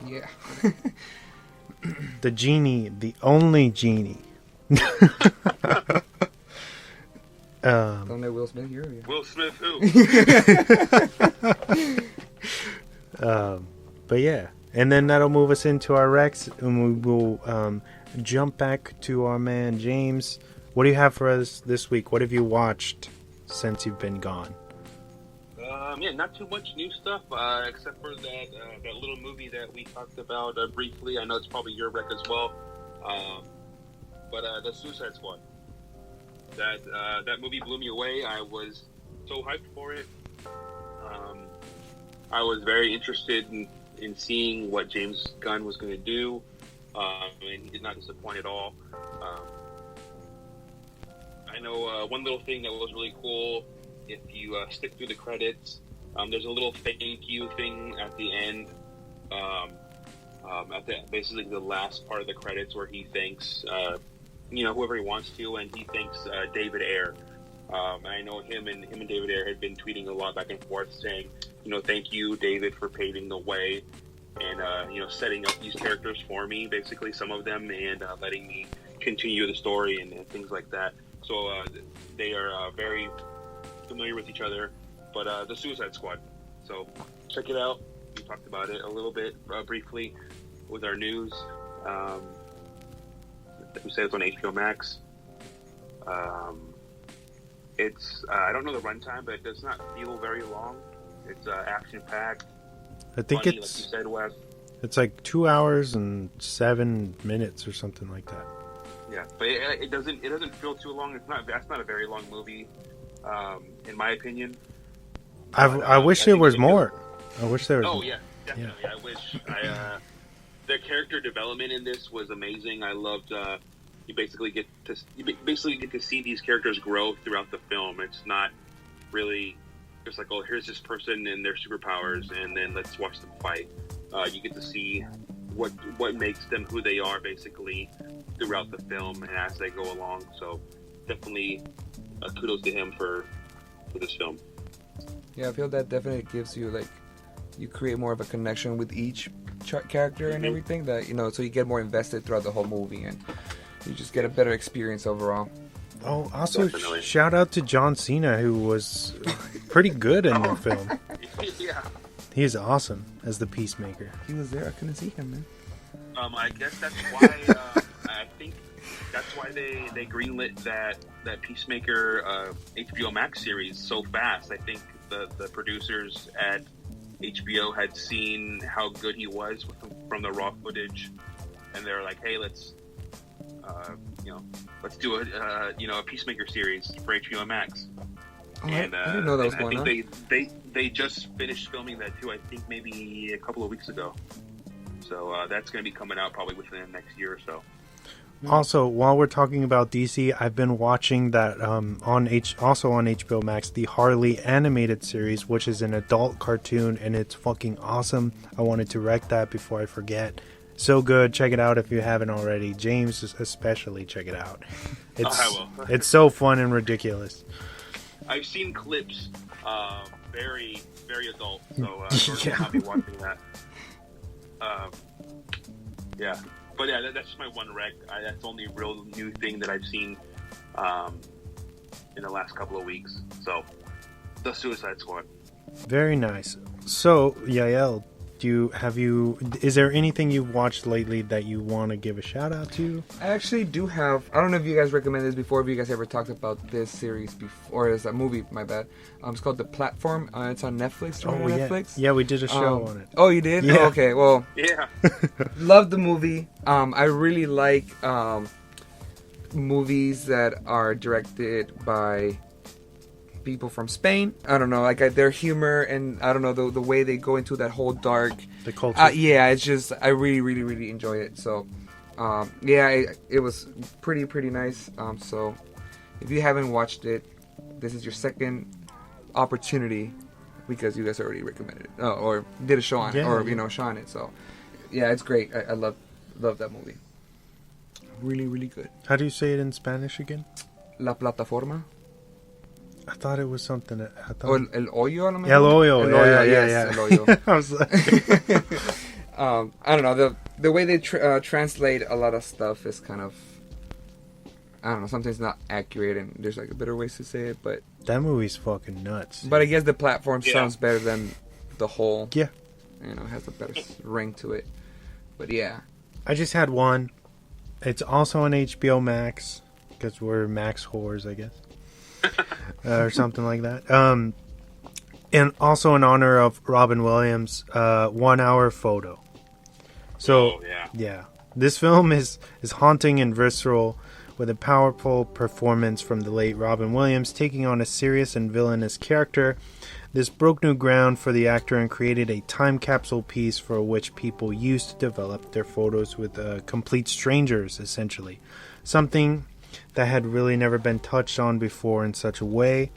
Yeah. The genie, the only genie. Don't let Will Smith hear you. Will Smith who? But yeah, and then that'll move us into our Rex, and we will jump back to our man James. What do you have for us this week? What have you watched since you've been gone? Yeah, not too much new stuff, except for that little movie that we talked about briefly. I know it's probably your rec as well, but the Suicide Squad. That movie blew me away. I was so hyped for it. I was very interested in seeing what James Gunn was going to do, and he did not disappoint at all. I know one little thing that was really cool. If you stick through the credits, there's a little thank you thing at the end, basically the last part of the credits where he thanks, whoever he wants to, and he thanks David Ayer. And I know him and David Ayer had been tweeting a lot back and forth saying, thank you, David, for paving the way and, setting up these characters for me, basically, some of them, and letting me continue the story and things like that. So they are very familiar with each other, but the Suicide Squad. So check it out. We talked about it a little bit briefly with our news. We said it's on HBO Max. It's I don't know the runtime, but it does not feel very long. It's action packed. I think funny, it's like you said, Wes. It's like 2 hours and 7 minutes or something like that. Yeah, but it doesn't feel too long. That's not a very long movie, in my opinion. I wish there was more. I wish there was. Oh yeah, definitely. Yeah. I wish. The character development in this was amazing. I loved. You basically get to see these characters grow throughout the film. It's not really just like, oh, here's this person and their superpowers, and then let's watch them fight. You get to see what makes them who they are, basically, throughout the film and as they go along. So definitely kudos to him for this film. Yeah, I feel that definitely gives you, like, you create more of a connection with each character and everything, that, so you get more invested throughout the whole movie and you just get a better experience overall. Oh, also shout out to John Cena, who was pretty good in the film. Yeah. He is awesome as the Peacemaker. He was there. I couldn't see him, man. I guess that's why I think that's why they greenlit that Peacemaker HBO Max series so fast. I think the producers at HBO had seen how good he was from the raw footage, and they're like, "Hey, let's do a Peacemaker series for HBO Max." Oh, and I didn't know that was going on. I think they just finished filming that too. I think maybe a couple of weeks ago. So that's going to be coming out probably within the next year or so. Also, while we're talking about DC, I've been watching that also on HBO Max, the Harley animated series, which is an adult cartoon, and it's fucking awesome. I wanted to wreck that before I forget. So good. Check it out if you haven't already. James, especially, check it out. I will. It's so fun and ridiculous. I've seen clips, very, very adult, so I'll not be watching that. Yeah. But yeah, that's just my one rec. That's the only real new thing that I've seen in the last couple of weeks. So, the Suicide Squad. Very nice. So, Yael, is there anything you've watched lately that you want to give a shout out to? I actually do have. I don't know if you guys recommended this before. If you guys ever talked about this series before, or it's a movie. My bad. It's called The Platform. It's on Netflix. Netflix? Yeah, we did a show on it. Oh, you did? Yeah. Oh, okay. Well, yeah. Love the movie. I really like movies that are directed by people from Spain. I don't know, like their humor, and I don't know, the way they go into that whole dark, the culture. Yeah, it's just, I really, really, really enjoy it. So, it was pretty nice. So, if you haven't watched it, this is your second opportunity, because you guys already recommended it, or did a show on it, or show on it. So, yeah, it's great. I love that movie. Really, really good. How do you say it in Spanish again? La Plataforma. I thought it was something. El hoyo, a lo mejor. El hoyo. El hoyo, yeah. El hoyo. I was like, I don't know, the way they translate a lot of stuff is kind of, I don't know, sometimes not accurate, and there's like better ways to say it, but that movie's fucking nuts. But I guess the platform sounds better than the whole. Yeah. You know, has a better ring to it. But yeah. I just had one. It's also on HBO Max, because we're Max whores, I guess. Or something like that. And also in honor of Robin Williams, 1 Hour Photo. So, yeah. This film is haunting and visceral, with a powerful performance from the late Robin Williams taking on a serious and villainous character. This broke new ground for the actor and created a time capsule piece for which people used to develop their photos with complete strangers, essentially. Something that had really never been touched on before in such a way.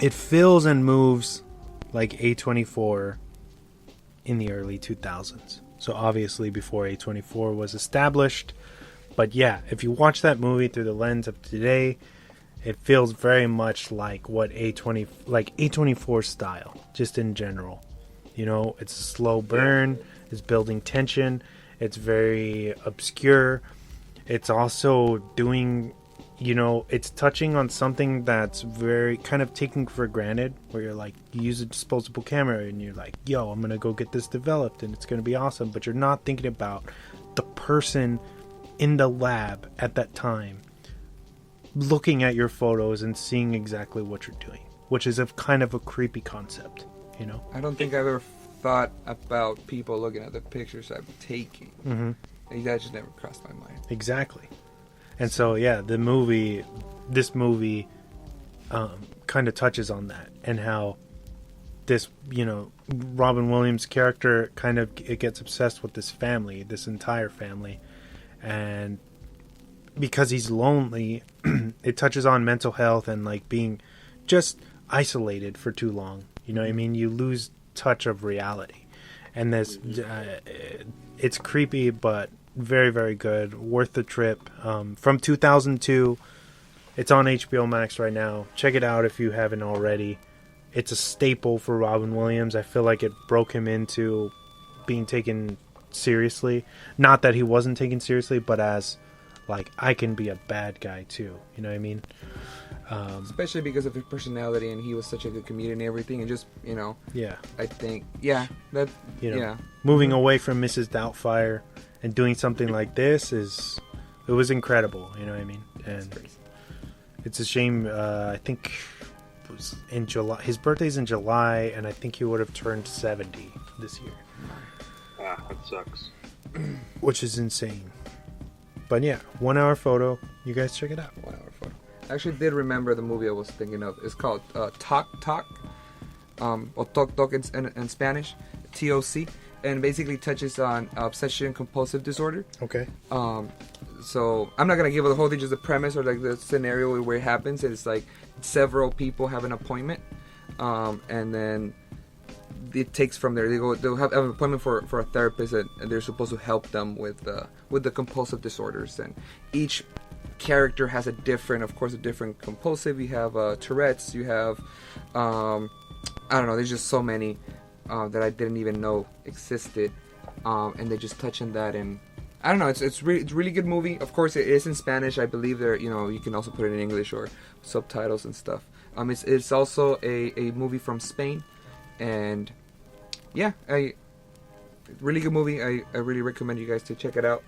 It feels and moves like A24 in the early 2000s. So obviously before A24 was established. But yeah, if you watch that movie through the lens of today, it feels very much like what A24 style, just in general. You know, it's a slow burn, it's building tension, it's very obscure. It's also doing, you know, it's touching on something that's very kind of taken for granted, where you're like, you use a disposable camera and you're like, yo, I'm going to go get this developed and it's going to be awesome. But you're not thinking about the person in the lab at that time looking at your photos and seeing exactly what you're doing, which is a kind of a creepy concept, you know. I don't think I've ever thought about people looking at the pictures I'm taking. Mm-hmm. That just never crossed my mind. Exactly. And so yeah, this movie kind of touches on that, and how this, you know, Robin Williams character it gets obsessed with this family, this entire family. And because he's lonely, it touches on mental health and like being just isolated for too long. You know what I mean? You lose touch of reality. And this, it's creepy, but very, very good. Worth the trip. From 2002. It's on HBO Max right now. Check it out if you haven't already. It's a staple for Robin Williams. I feel like it broke him into being taken seriously. Not that he wasn't taken seriously, but as like, I can be a bad guy too, you know what I mean? Especially because of his personality, and he was such a good comedian and everything, and just, you know, I think moving away from Mrs. Doubtfire and doing something like this it was incredible, you know what I mean? And it's a shame. I think it was in July. His birthday's in July, and I think he would have turned 70 this year. That sucks. Which is insane. But yeah, 1 Hour Photo. You guys check it out. 1 Hour Photo. I actually did remember the movie I was thinking of. It's called Talk Talk. Or Talk Talk in Spanish. TOC. And basically touches on obsession compulsive disorder. Okay. So I'm not going to give the whole thing, just the premise or like the scenario where it happens. It's like several people have an appointment. And then it takes from there. They'll have an appointment for a therapist, and they're supposed to help them with the compulsive disorders. And each character has a different compulsive. You have Tourette's. You have I don't know. There's just so many that I didn't even know existed, and they just touch on that. And I don't know. It's really good movie. Of course, it is in Spanish. I believe you can also put it in English or subtitles and stuff. It's also a movie from Spain. And yeah, really good movie. I really recommend you guys to check it out.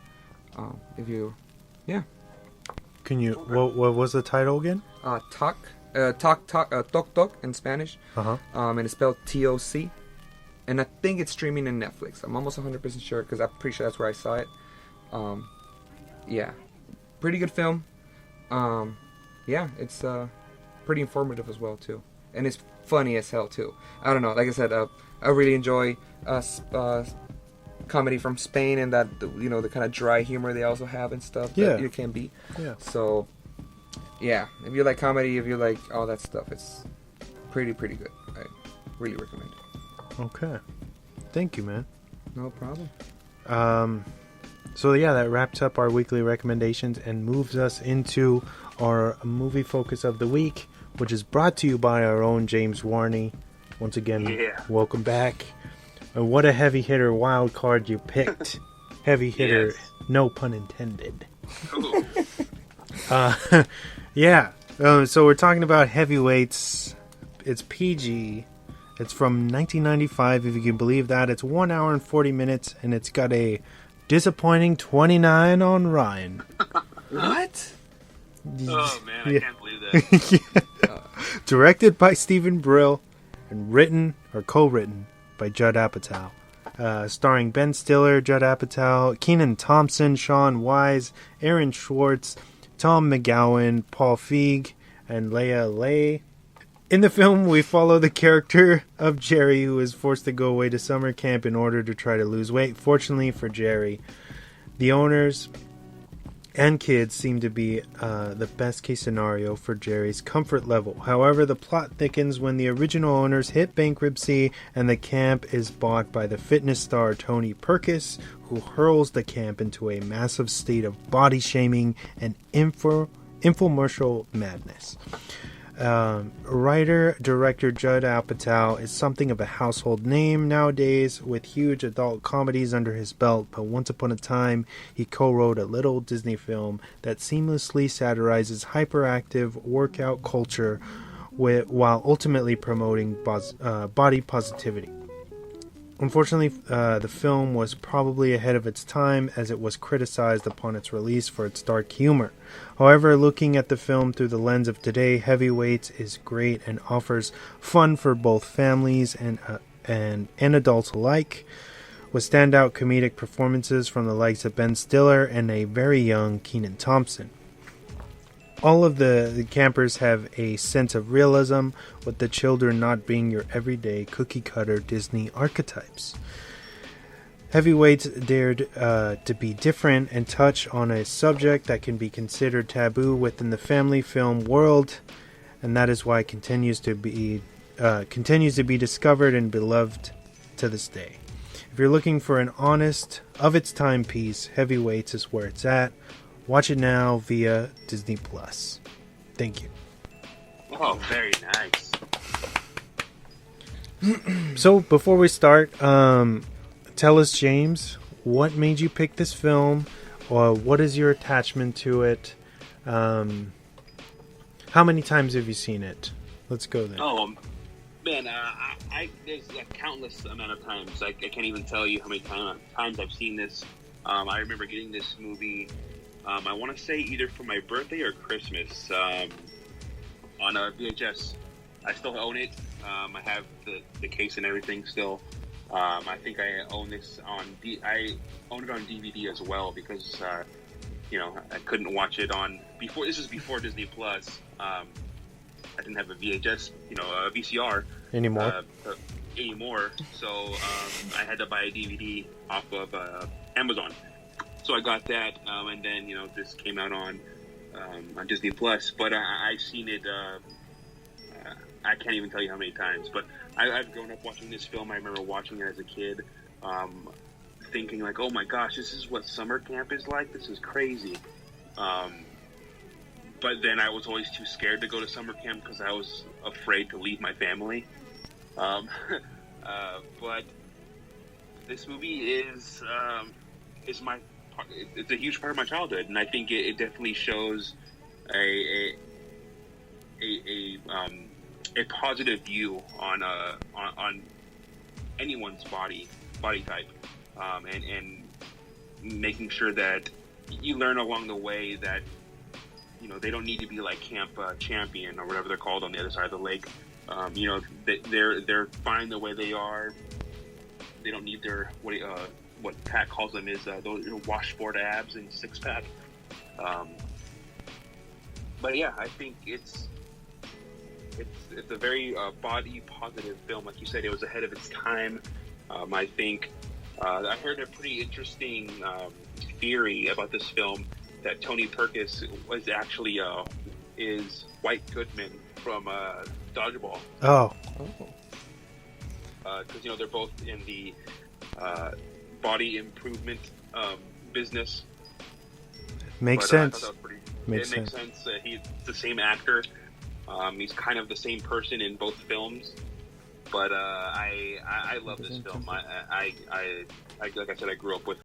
Can you? What was the title again? Talk in Spanish. And it's spelled TOC. And I think it's streaming in Netflix. I'm almost 100% sure, because I'm pretty sure that's where I saw it. Pretty good film. It's pretty informative as well too, and it's funny as hell too. I don't know. Like I said, I really enjoy comedy from Spain, and that the kind of dry humor they also have and stuff. That it can be. Yeah. So, yeah, if you like comedy, if you like all that stuff, it's pretty good. I really recommend it. Okay. Thank you, man. No problem. So yeah, that wraps up our weekly recommendations and moves us into our movie focus of the week, which is brought to you by our own James Warny. Once again, welcome back. And what a heavy hitter wild card you picked. Heavy hitter, Yes. no pun intended. Ooh. Yeah. So we're talking about Heavyweights. It's PG. It's from 1995, if you can believe that. It's 1 hour and 40 minutes, and it's got a disappointing 29 on Ryan. What? Oh man, I Yeah. can't believe that. Directed by Stephen Brill and written or co-written by Judd Apatow. Starring Ben Stiller, Judd Apatow, Kenan Thompson, Sean Wise, Aaron Schwartz, Tom McGowan, Paul Feig, and Leah Lay. In the film, we follow the character of Jerry, who is forced to go away to summer camp in order to try to lose weight. Fortunately for Jerry, the owners and kids seem to be the best case scenario for Jerry's comfort level. However, the plot thickens when the original owners hit bankruptcy and the camp is bought by the fitness star Tony Perkis, who hurls the camp into a massive state of body shaming and infomercial madness. Writer-director Judd Apatow is something of a household name nowadays, with huge adult comedies under his belt, but once upon a time he co-wrote a little Disney film that seamlessly satirizes hyperactive workout culture while ultimately promoting body positivity. Unfortunately, the film was probably ahead of its time, as it was criticized upon its release for its dark humor. However, looking at the film through the lens of today, Heavyweights is great and offers fun for both families and adults alike, with standout comedic performances from the likes of Ben Stiller and a very young Kenan Thompson. All of the campers have a sense of realism, with the children not being your everyday cookie-cutter Disney archetypes. Heavyweights dared to be different and touch on a subject that can be considered taboo within the family film world, and that is why it continues to be discovered and beloved to this day. If you're looking for an honest, of-its-time piece, Heavyweights is where it's at. Watch it now via Disney Plus. Thank you. Oh, very nice. So before we start, tell us, James, what made you pick this film, or what is your attachment to it? How many times have you seen it? Let's go there. Oh man, there's a countless amount of times. I can't even tell you how many times I've seen this. I remember getting this movie. I want to say either for my birthday or Christmas on a VHS. I still own it. I have the case and everything still. I think I own this I own it on DVD as well because I couldn't watch it on before. This is before Disney Plus. I didn't have a VHS, a VCR Anymore. So I had to buy a DVD off of Amazon. So I got that, and then this came out on Disney Plus. But I've seen it. I can't even tell you how many times. But I've grown up watching this film. I remember watching it as a kid, thinking like, "Oh my gosh, this is what summer camp is like. This is crazy." But then I was always too scared to go to summer camp because I was afraid to leave my family. But this movie is my. It's a huge part of my childhood, and I think it definitely shows a positive view on anyone's body type, and making sure that you learn along the way that they don't need to be like camp champion or whatever they're called on the other side of the lake. They're fine the way they are. They don't need their what Pat calls them is those washboard abs and six pack. But yeah, I think it's a very body positive film. Like you said, it was ahead of its time. I think I heard a pretty interesting theory about this film that Tony Perkis was actually is White Goodman from Dodgeball. Oh. Because they're both in the body improvement business. Makes sense. Makes sense. He's the same actor. He's kind of the same person in both films. But I love this film. I like I said, I grew up with